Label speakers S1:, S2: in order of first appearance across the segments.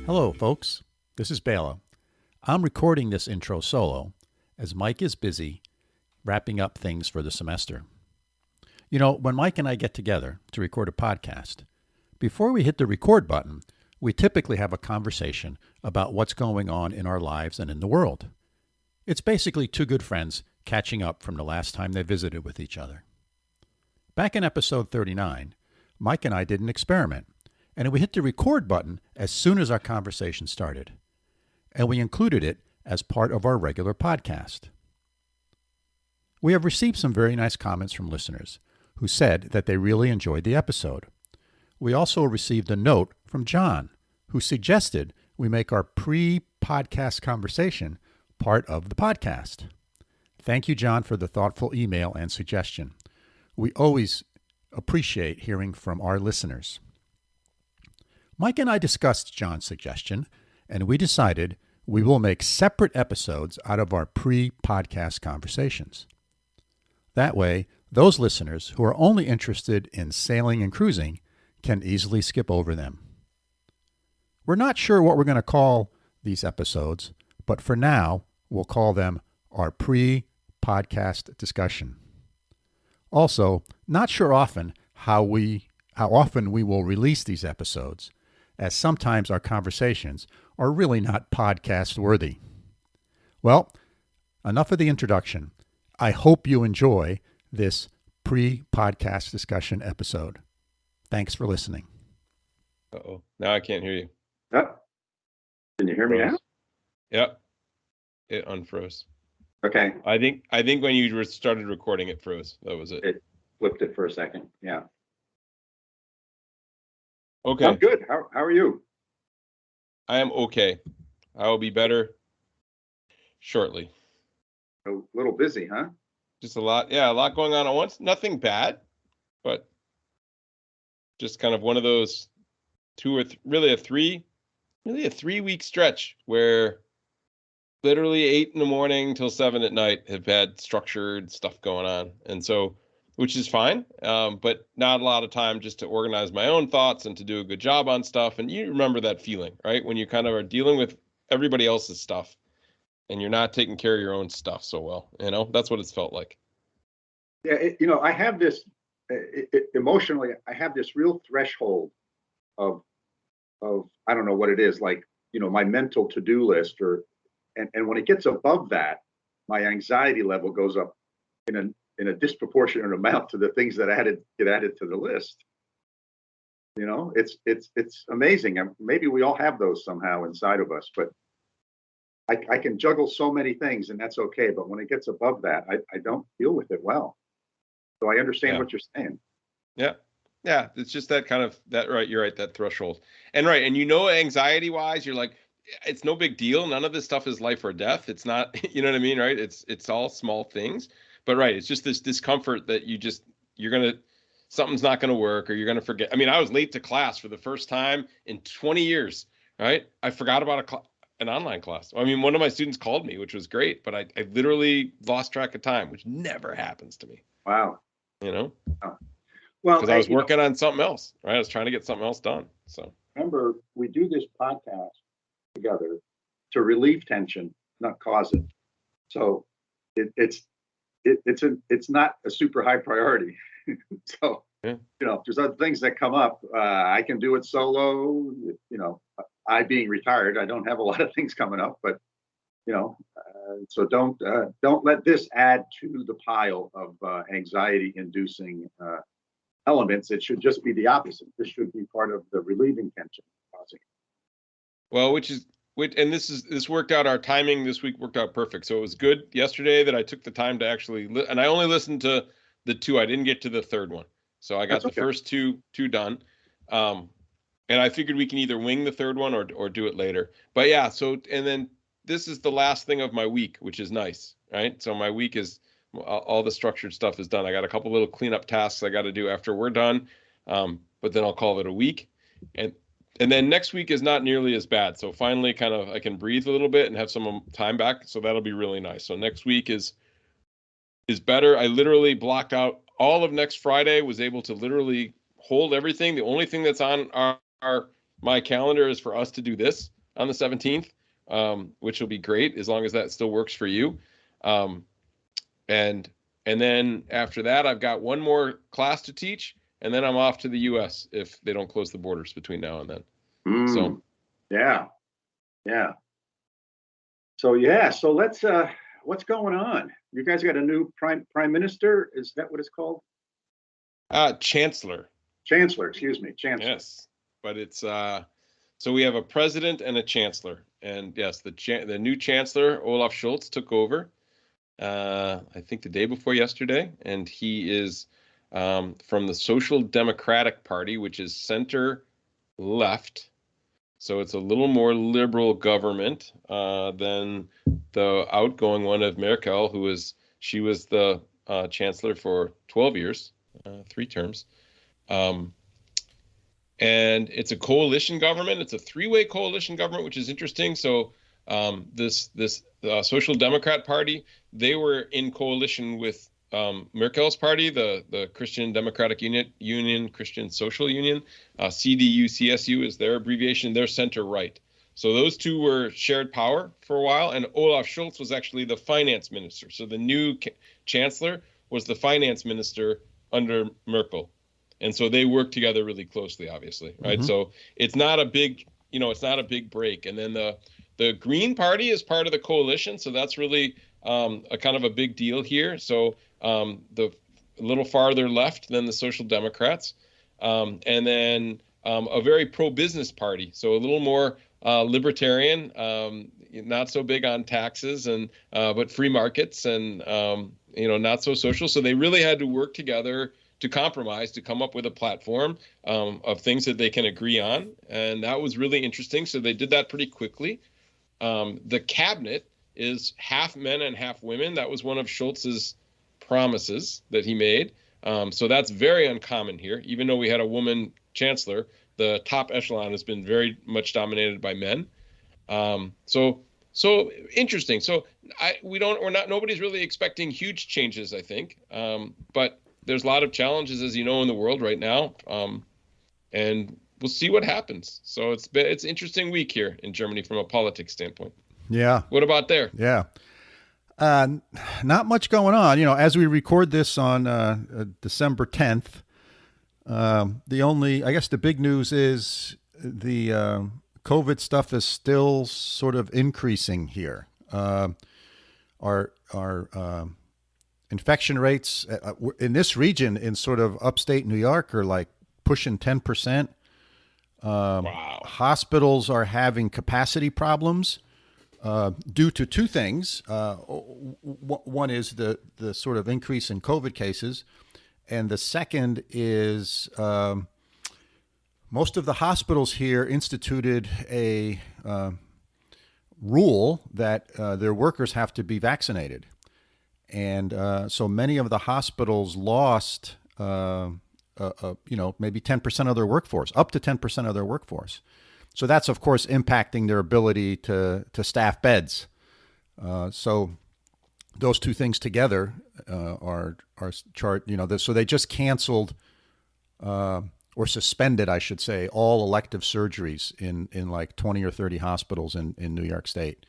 S1: Hello, folks. This is Bela. I'm recording this intro solo as Mike is busy wrapping up things for the semester. You know, when Mike and I get together to record a podcast, before we hit the record button, we typically have a conversation about what's going on in our lives and in the world. It's basically two good friends catching up from the last time they visited with each other. Back in episode 39, Mike and I did an experiment, and we hit the record button as soon as our conversation started. And we included it as part of our regular podcast. We have received some very nice comments from listeners who said that they really enjoyed the episode. We also received a note from John, who suggested we make our pre-podcast conversation part of the podcast. Thank you, John, for the thoughtful email and suggestion. We always appreciate hearing from our listeners. Mike and I discussed John's suggestion, and we decided we will make separate episodes out of our pre-podcast conversations. That way, those listeners who are only interested in sailing and cruising can easily skip over them. We're not sure what we're going to call these episodes, but for now, we'll call them our pre-podcast discussion. Also, not sure how often we will release these episodes, as sometimes our conversations are really not podcast worthy. Well, enough of the introduction. I hope you enjoy this pre-podcast discussion episode. Thanks for listening.
S2: Uh-oh. Now I can't hear you.
S3: Yep. Can you hear me now?
S2: Yep. It unfroze.
S3: Okay.
S2: I think when you started recording, it froze. That was it.
S3: It flipped it for a second. Yeah.
S2: Okay.
S3: I'm good. How are you?
S2: I am okay. I will be better shortly.
S3: A little busy, huh?
S2: Just a lot going on at once. Nothing bad, but just kind of one of those really a 3-week stretch where literally 8 a.m. till 7 p.m. have had structured stuff going on. And so, which is fine, but not a lot of time just to organize my own thoughts and to do a good job on stuff. And you remember that feeling, right? When you kind of are dealing with everybody else's stuff and you're not taking care of your own stuff so well, that's what it's felt like.
S3: Yeah, I have this, emotionally, I have this real threshold of I don't know what it is, like, my mental to-do list, and when it gets above that, my anxiety level goes up in a disproportionate amount to the things that get added to the list. It's amazing. Maybe we all have those somehow inside of us, but I can juggle so many things, and that's okay. But when it gets above that, I don't deal with it well. So I understand what you're saying.
S2: Yeah. Yeah. It's just that kind of right. You're right. That threshold. And right. And anxiety wise, you're like, it's no big deal. None of this stuff is life or death. It's not, you know what I mean? Right. It's all small things, but right. It's just this discomfort that something's not going to work, or you're going to forget. I mean, I was late to class for the first time in 20 years, right? I forgot about an online class. I mean, one of my students called me, which was great, but I literally lost track of time, which never happens to me.
S3: Wow.
S2: Well,
S3: because
S2: I was working on something else, right? I was trying to get something else done. So
S3: remember, we do this podcast together to relieve tension, not cause it. So it's not a super high priority. So there's other things that come up. I can do it solo. I being retired, I don't have a lot of things coming up, but so don't let this add to the pile of anxiety-inducing elements. It should just be the opposite. This should be part of the relieving tension causing.
S2: Well, and this worked out. Our timing this week worked out perfect. So it was good yesterday that I took the time to actually, and I only listened to the two. I didn't get to the third one. So I got the first two done. And I figured we can either wing the third one or do it later. But yeah, and then this is the last thing of my week, which is nice, right? So my week is all the structured stuff is done. I got a couple little cleanup tasks I got to do after we're done. But then I'll call it a week. And then next week is not nearly as bad. So finally kind of I can breathe a little bit and have some time back. So that'll be really nice. So next week is better. I literally blocked out all of next Friday, was able to literally hold everything. The only thing that's on my calendar is for us to do this. on the 17th, which will be great as long as that still works for you. And then after that, I've got one more class to teach, and then I'm off to the U.S. if they don't close the borders between now and then. So,
S3: yeah. So let's. What's going on? You guys got a new prime minister? Is that what it's called?
S2: Chancellor.
S3: Chancellor. Excuse me, chancellor.
S2: Yes, but it's so we have a president and a chancellor, and yes, the new chancellor Olaf Scholz took over. I think the day before yesterday, and he is from the Social Democratic Party, which is center left. So it's a little more liberal government than the outgoing one of Merkel, she was the chancellor for 12 years, 3 terms. And it's a coalition government. It's a 3-way coalition government, which is interesting. So this Social Democrat Party, they were in coalition with Merkel's party, the Christian Democratic Union, Christian Social Union, CDU-CSU is their abbreviation. They're center right. So those two were shared power for a while, and Olaf Scholz was actually the finance minister. So the new chancellor was the finance minister under Merkel. And so they work together really closely, obviously, right? Mm-hmm. So it's not a big break. And then the Green Party is part of the coalition, so that's really a kind of a big deal here. So a little farther left than the Social Democrats, and then a very pro-business party, so a little more libertarian, not so big on taxes and but free markets and not so social. So they really had to work together to compromise, to come up with a platform of things that they can agree on, and that was really interesting. So they did that pretty quickly. The cabinet is half men and half women. That was one of Scholz's promises that he made. So that's very uncommon here. Even though we had a woman chancellor, the top echelon has been very much dominated by men. So interesting. So nobody's really expecting huge changes, I think. But there's a lot of challenges, as you know, in the world right now. And we'll see what happens. So it's an interesting week here in Germany from a politics standpoint.
S1: Yeah.
S2: What about there?
S1: Yeah. Not much going on. As we record this on December 10th, the big news is the COVID stuff is still sort of increasing here. Our infection rates in this region in sort of upstate New York are like pushing 10%.
S2: Wow.
S1: Hospitals are having capacity problems due to 2 things. One is the sort of increase in COVID cases, and the second is most of the hospitals here instituted a rule that their workers have to be vaccinated. And so many of the hospitals lost, maybe 10% of their workforce, up to 10% of their workforce. So that's, of course, impacting their ability to staff beds. So those 2 things together are so they just canceled or suspended, I should say, all elective surgeries in like 20 or 30 hospitals in New York State.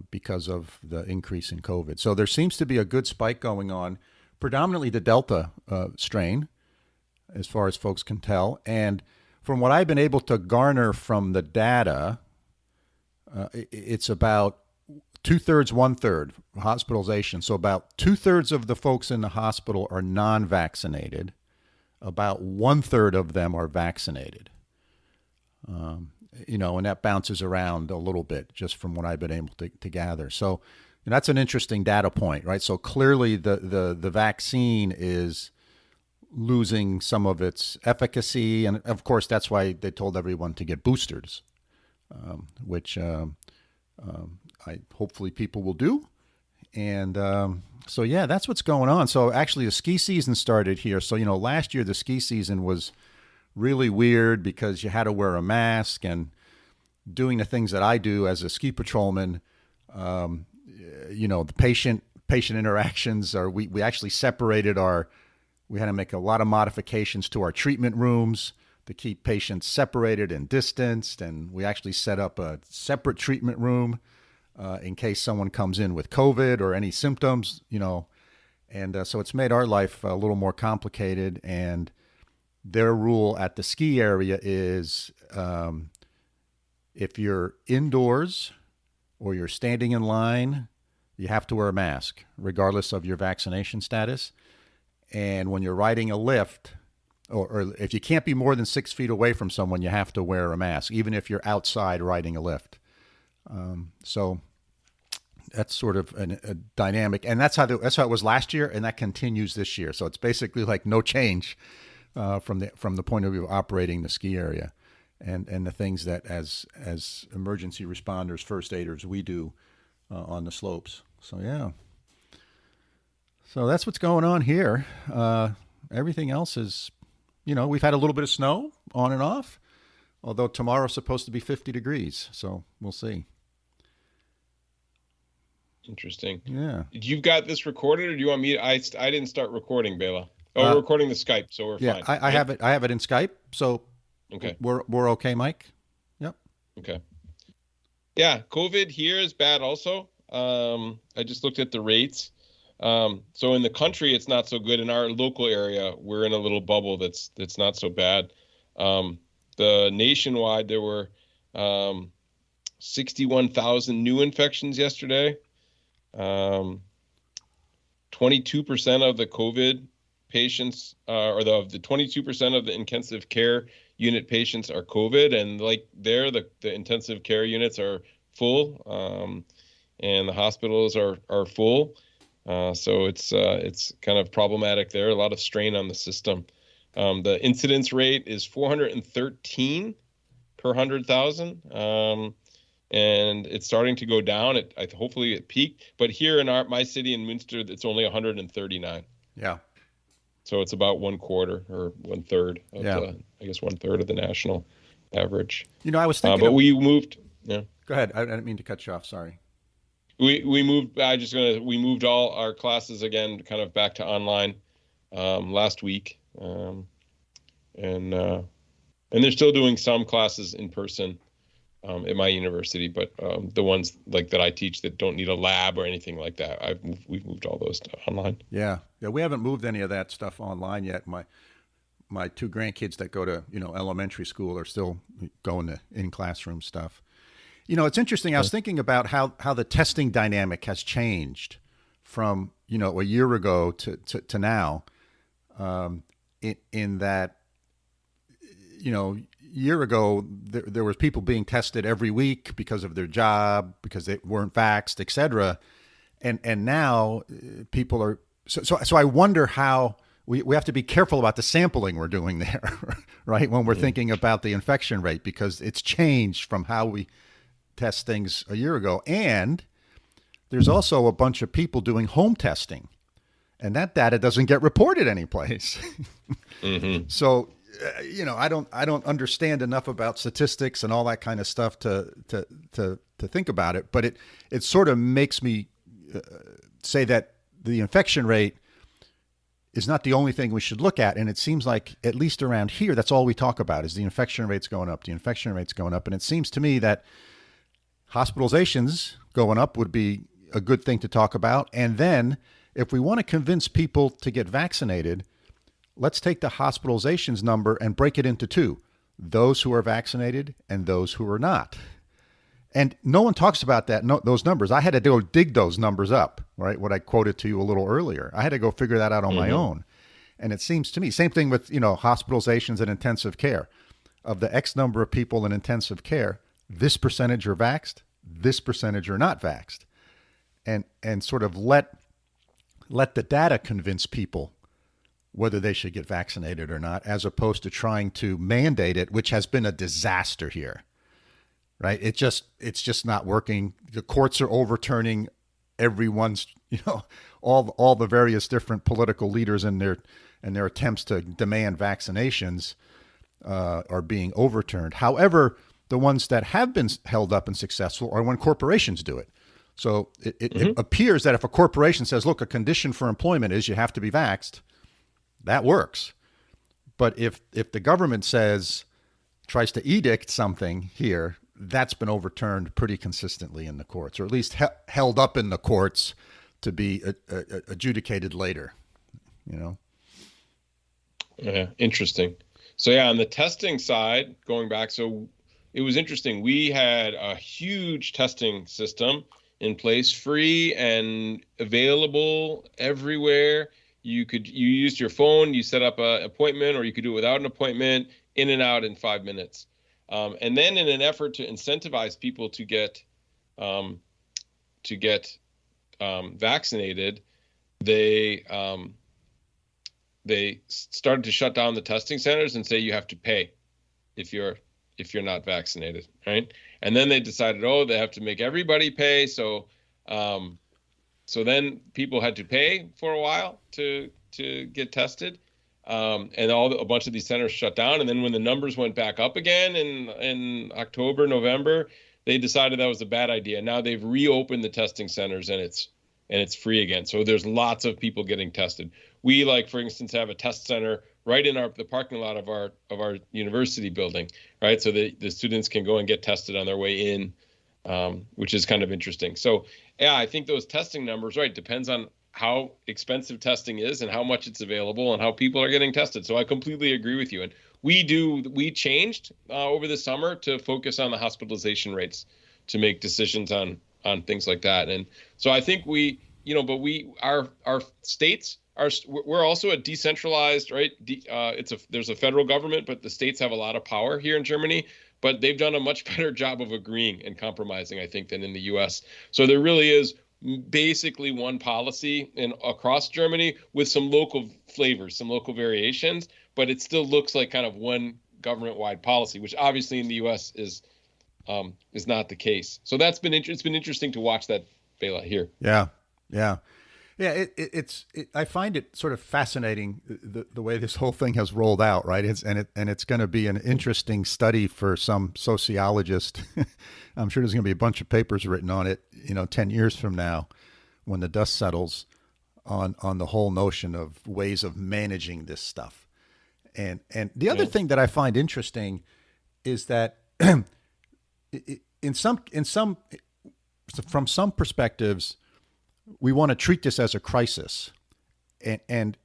S1: Because of the increase in COVID. So there seems to be a good spike going on, predominantly the Delta strain, as far as folks can tell. And from what I've been able to garner from the data, it's about 2/3, 1/3 hospitalization. So about 2/3 of the folks in the hospital are non-vaccinated. About 1/3 of them are vaccinated. And that bounces around a little bit just from what I've been able to gather. So that's an interesting data point, right? So clearly the vaccine is losing some of its efficacy. And of course, that's why they told everyone to get boosters, which hopefully people will do. And so, yeah, that's what's going on. So actually the ski season started here. So, last year the ski season was really weird because you had to wear a mask and doing the things that I do as a ski patrolman, the patient interactions we actually separated we had to make a lot of modifications to our treatment rooms to keep patients separated and distanced. And we actually set up a separate treatment room in case someone comes in with COVID or any symptoms, And so it's made our life a little more complicated. And their rule at the ski area is if you're indoors or you're standing in line, you have to wear a mask, regardless of your vaccination status. And when you're riding a lift, or if you can't be more than 6 feet away from someone, you have to wear a mask, even if you're outside riding a lift. So that's sort of a dynamic, and that's how it was last year, and that continues this year. So it's basically like no change from the point of view of operating the ski area, and the things that as emergency responders, first aiders, we do on the slopes. So yeah. So that's what's going on here. Everything else is, we've had a little bit of snow on and off, although tomorrow's supposed to be 50 degrees. So we'll see.
S2: Interesting.
S1: Yeah.
S2: You've got this recorded, or do you want me to, I didn't start recording, Bela. Oh, we're recording the Skype, so we're fine.
S1: Yeah, I have it in Skype. So
S2: okay.
S1: We're okay, Mike? Yep.
S2: Okay. Yeah, COVID here is bad also. I just looked at the rates. So in the country, it's not so good. In our local area, we're in a little bubble that's not so bad. The nationwide, there were 61,000 new infections yesterday. 22% of the COVID patients, or the 22% of the intensive care unit patients are COVID, and like the intensive care units are full, and the hospitals are full. So it's kind of problematic there. A lot of strain on the system. The incidence rate is 413 per 100,000. And it's starting to go down. Hopefully it peaked, but here in my city in Münster, it's only 139.
S1: Yeah.
S2: So it's about 1/4 or 1/3 of one third of the national average.
S1: I was thinking,
S2: but we moved. Yeah.
S1: Go ahead. I didn't mean to cut you off. Sorry.
S2: We moved. We moved all our classes again, kind of back to online last week, and they're still doing some classes in person at my university, but the ones like that I teach that don't need a lab or anything like that, we've moved all those to online.
S1: Yeah. We haven't moved any of that stuff online yet. My two grandkids that go to elementary school are still going to in classroom stuff. It's interesting. I was thinking about how the testing dynamic has changed from a year ago to now. In that, year ago there was people being tested every week because of their job, because they weren't vaxxed, et cetera, and now people are. So I wonder how we have to be careful about the sampling we're doing there, right? When we're thinking about the infection rate, because it's changed from how we test things a year ago. And there's also a bunch of people doing home testing, and that data doesn't get reported anyplace. Mm-hmm. So, I don't understand enough about statistics and all that kind of stuff to think about it, but it sort of makes me say that the infection rate is not the only thing we should look at. And it seems like, at least around here, that's all we talk about is the infection rate's going up, the infection rate's going up. And it seems to me that hospitalizations going up would be a good thing to talk about. And then if we want to convince people to get vaccinated, let's take the hospitalizations number and break it into two: those who are vaccinated and those who are not. And no one talks about those numbers. I had to go dig those numbers up, right? What I quoted to you a little earlier. I had to go figure that out on my own. And it seems to me, same thing with, hospitalizations and intensive care. Of the X number of people in intensive care, this percentage are vaxxed, this percentage are not vaxxed. And sort of let the data convince people whether they should get vaccinated or not, as opposed to trying to mandate it, which has been a disaster here. Right? It's just not working. The courts are overturning everyone's, all the various different political leaders and their attempts to demand vaccinations are being overturned. However, the ones that have been held up and successful are when corporations do it. So it appears that if a corporation says, look, a condition for employment is you have to be vaxxed, that works. But if the government tries to edict something here, that's been overturned pretty consistently in the courts, or at least held up in the courts to be adjudicated later.
S2: Yeah, interesting. So on the testing side, going back, so it was interesting. We had a huge testing system in place, free and available everywhere. You used your phone, you set up an appointment, or you could do it without an appointment, in and out in 5 minutes. And then in an effort to incentivize people to get vaccinated, they started to shut down the testing centers and say you have to pay if you're not vaccinated, right? And then they decided, they have to make everybody pay. So then people had to pay for a while to get tested, and a bunch of these centers shut down. And then when the numbers went back up again in October, November, they decided that was a bad idea. Now they've reopened the testing centers, and it's free again. So there's lots of people getting tested. We, like, for instance, have a test center right in the parking lot of our university building, right? So the students can go and get tested on their way in, which is kind of interesting. So yeah, I think those testing numbers, right, depends on how expensive testing is and how much it's available and how people are getting tested. So I completely agree with you. And we changed over the summer to focus on the hospitalization rates to make decisions on things like that. And so I think our states we're also a decentralized, right? There's a federal government, but the states have a lot of power here in Germany, but they've done a much better job of agreeing and compromising, I think, than in the US. So there really is basically one policy across Germany with some local flavors, some local variations, but it still looks like kind of one government-wide policy, which obviously in the US is not the case. So it's been interesting to watch that, Bela, here.
S1: Yeah. I find it sort of fascinating the way this whole thing has rolled out, right? It's going to be an interesting study for some sociologist. I'm sure there's going to be a bunch of papers written on it, 10 years from now, when the dust settles on the whole notion of ways of managing this stuff. And the other thing that I find interesting is that from some perspectives, we want to treat this as a crisis, and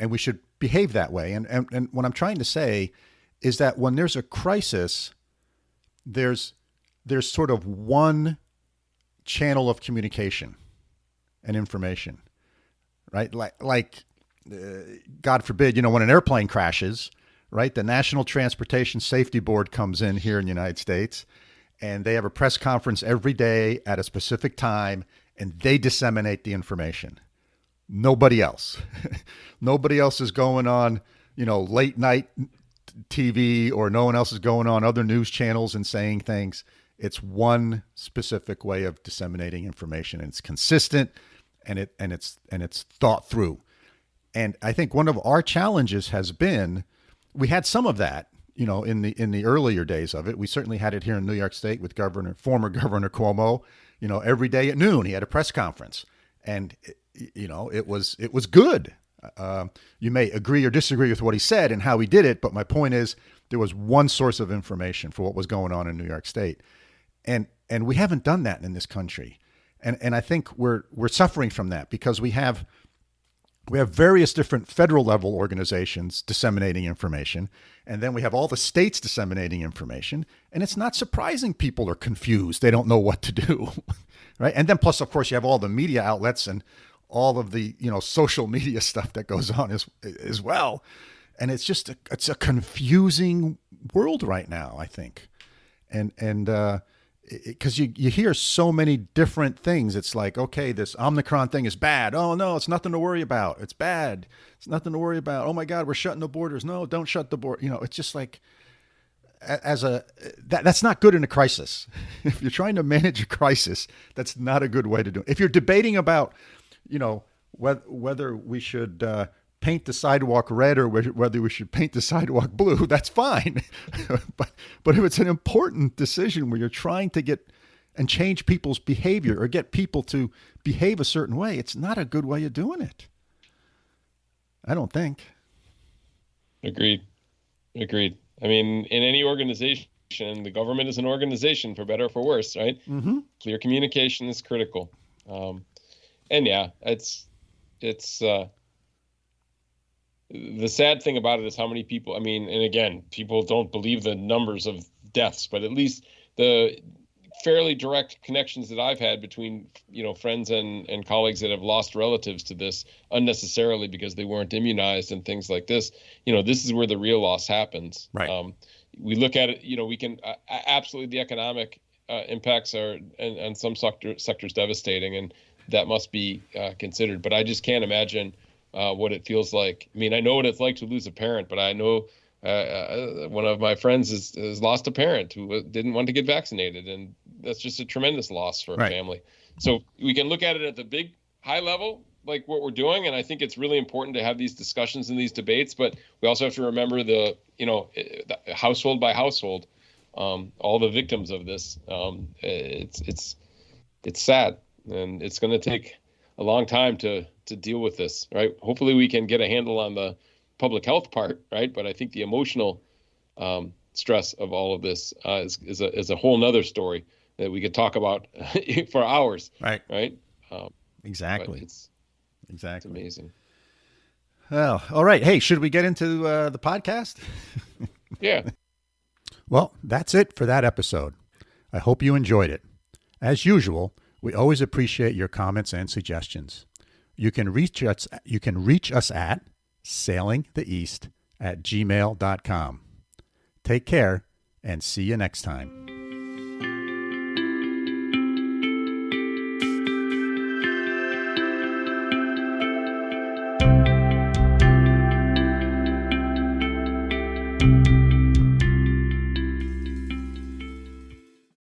S1: we should behave that way. And what I'm trying to say is that when there's a crisis, there's sort of one channel of communication and information, right? Like God forbid, when an airplane crashes, right? The National Transportation Safety Board comes in here in the United States, and they have a press conference every day at a specific time, and they disseminate the information. Nobody else. Nobody else is going on, late night TV, or no one else is going on other news channels and saying things. It's one specific way of disseminating information, and it's consistent, and it's thought through. And I think one of our challenges has been, we had some of that, in the earlier days of it. We certainly had it here in New York State with former Governor Cuomo. Every day at noon, he had a press conference, and it was good. You may agree or disagree with what he said and how he did it, but my point is there was one source of information for what was going on in New York State, and we haven't done that in this country, and I think we're suffering from that because we have various different federal level organizations disseminating information, and then we have all the states disseminating information, and it's not surprising people are confused. They don't know what to do, right? And then plus, of course, you have all the media outlets and all of the, social media stuff that goes on as well. And it's just it's a confusing world right now, I think. And because you hear so many different things. It's like, okay, this Omicron thing is bad. Oh, no, it's nothing to worry about. It's bad. It's nothing to worry about. Oh, my God, we're shutting the borders. No, don't shut the border. It's just like that's not good in a crisis. If you're trying to manage a crisis, that's not a good way to do it. If you're debating about, whether we should paint the sidewalk red or whether we should paint the sidewalk blue, that's fine. but if it's an important decision where you're trying to get and change people's behavior or get people to behave a certain way, it's not a good way of doing it. I don't think.
S2: Agreed. I mean, in any organization, the government is an organization, for better or for worse, right?
S1: Mm-hmm.
S2: Clear communication is critical. And yeah, it's the sad thing about it is how many people, I mean, and again, people don't believe the numbers of deaths, but at least the fairly direct connections that I've had between, friends and colleagues that have lost relatives to this unnecessarily because they weren't immunized and things like this, this is where the real loss happens.
S1: Right.
S2: We look at it, we can absolutely, the economic impacts are, and some sectors devastating, and that must be considered. But I just can't imagine what it feels like. I mean, I know what it's like to lose a parent, but I know one of my friends has lost a parent who didn't want to get vaccinated, and that's just a tremendous loss for a family. So we can look at it at the big high level, like what we're doing, and I think it's really important to have these discussions and these debates. But we also have to remember the household by household, all the victims of this. It's sad, and it's going to take a long time to deal with this, right? Hopefully we can get a handle on the public health part, right? But I think the emotional stress of all of this is a whole nother story that we could talk about for hours.
S1: Right.
S2: Right.
S1: Exactly.
S2: It's
S1: Exactly.
S2: amazing.
S1: Well, all right. Hey, should we get into the podcast?
S2: Yeah.
S1: Well, that's it for that episode. I hope you enjoyed it. As usual, we always appreciate your comments and suggestions. You can reach us at sailingtheeast@gmail.com. Take care and see you next time. Thank you.